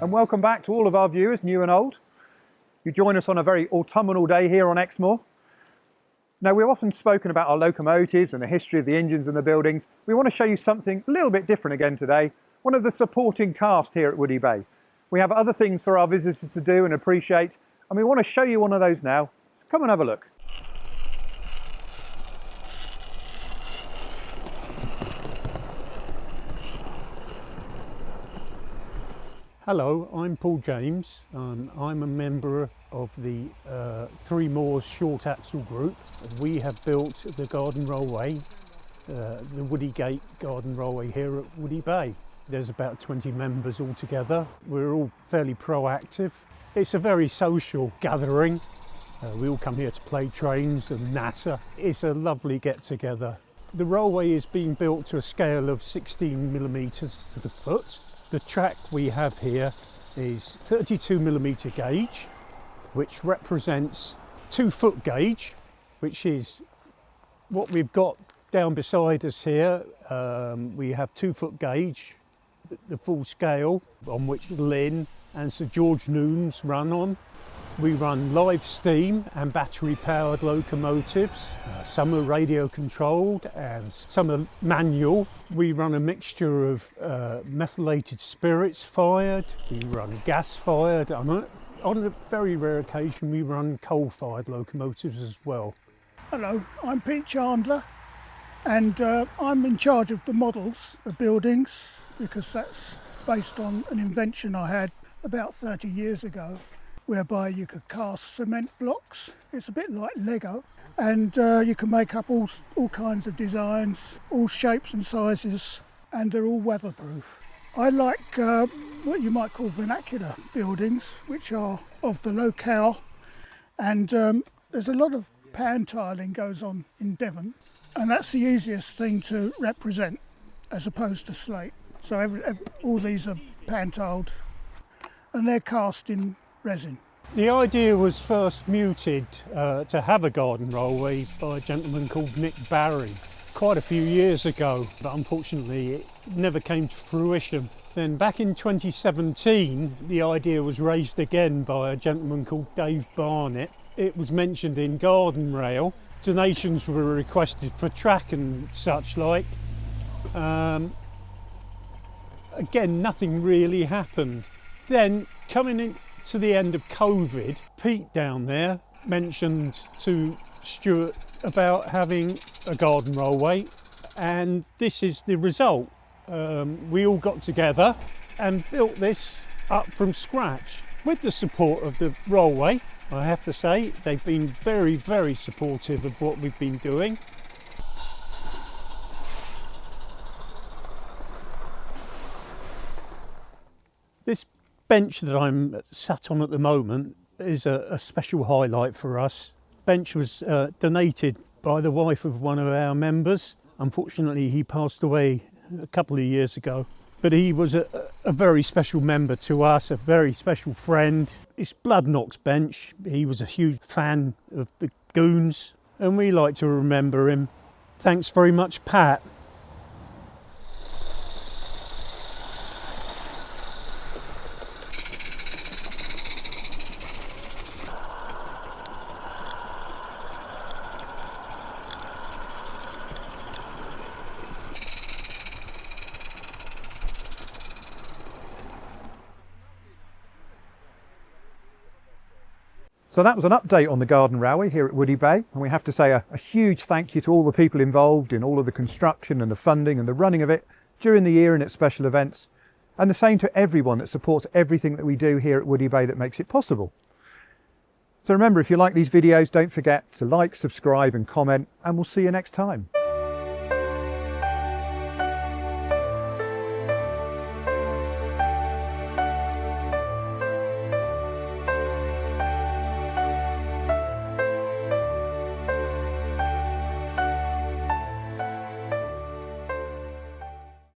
and welcome back to all of our viewers, new and old. You join us on a very autumnal day here on Exmoor. Now, we've often spoken about our locomotives and the history of the engines and the buildings. We want to show you something a little bit different again today, one of the supporting cast here at Woody Bay. We have other things for our visitors to do and appreciate, and we want to show you one of those now. So come and have a look. Hello, I'm Paul James. I'm a member of the Three Moors Short Axle Group. We have built the Garden Railway, the Woody Gate Garden Railway here at Woody Bay. There's about 20 members altogether. We're all fairly proactive. It's a very social gathering. We all come here to play trains and natter. It's a lovely get-together. The railway is being built to a scale of 16mm to the foot. The track we have here is 32mm gauge, which represents 2-foot gauge, which is what we've got down beside us here. We have 2-foot gauge, the full scale, on which Lynn and Sir George Noons run on. We run live steam and battery powered locomotives. Some are radio controlled and some are manual. We run a mixture of methylated spirits fired. We run gas fired. On a very rare occasion we run coal fired locomotives as well. Hello, I'm Pete Chandler and I'm in charge of the models, the buildings, because that's based on an invention I had about 30 years ago, whereby you could cast cement blocks. It's a bit like Lego, and you can make up all kinds of designs, all shapes and sizes, and they're all weatherproof. I like what you might call vernacular buildings, which are of the locale, and there's a lot of pan tiling goes on in Devon, and that's the easiest thing to represent as opposed to slate. So all these are pan tiled and they're cast in resin. The idea was first mooted to have a garden railway by a gentleman called Nick Barry quite a few years ago, but unfortunately it never came to fruition. Then back in 2017 the idea was raised again by a gentleman called Dave Barnett. It was mentioned in Garden Rail. Donations were requested for track and such like. Again, nothing really happened. Then coming in to the end of COVID, Pete down there mentioned to Stuart about having a garden railway, and this is the result. We all got together and built this up from scratch with the support of the railway. I have to say they've been very, very supportive of what we've been doing. This bench that I'm sat on at the moment is a special highlight for us. Bench was donated by the wife of one of our members. Unfortunately, he passed away a couple of years ago, but he was a very special member to us, a very special friend. It's Bloodknock's bench. He was a huge fan of the Goons, and we like to remember him. Thanks very much, Pat. So that was an update on the Garden Railway here at Woody Bay, and we have to say a huge thank you to all the people involved in all of the construction and the funding and the running of it during the year and its special events, and the same to everyone that supports everything that we do here at Woody Bay that makes it possible. So remember, if you like these videos, don't forget to like, subscribe and comment, and we'll see you next time.